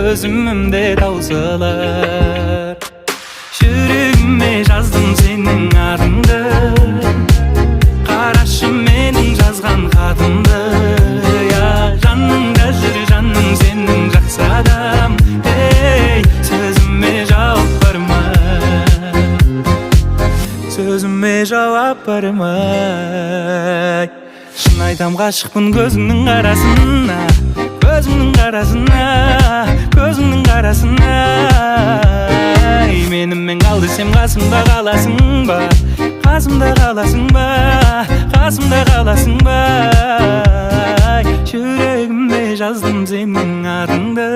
көзүмдө таусылар. Жүрегиме жаздым сенің атыңды, қарашы менің жазған хатымды. Жаныңда жүр жаным сенің жақсы адам. Сөзіме жауап барма, сөзіме жауап барма. Шын айтам ғашықпын көзіңнің қарасына, көзіңнің қарасына, көзіңнің қарасына. Менімен қал десем қасымда қаласың ба, қасымда қаласың ба, қасымда қаласың ба. Жүрегіме жаздым сенің атыңды.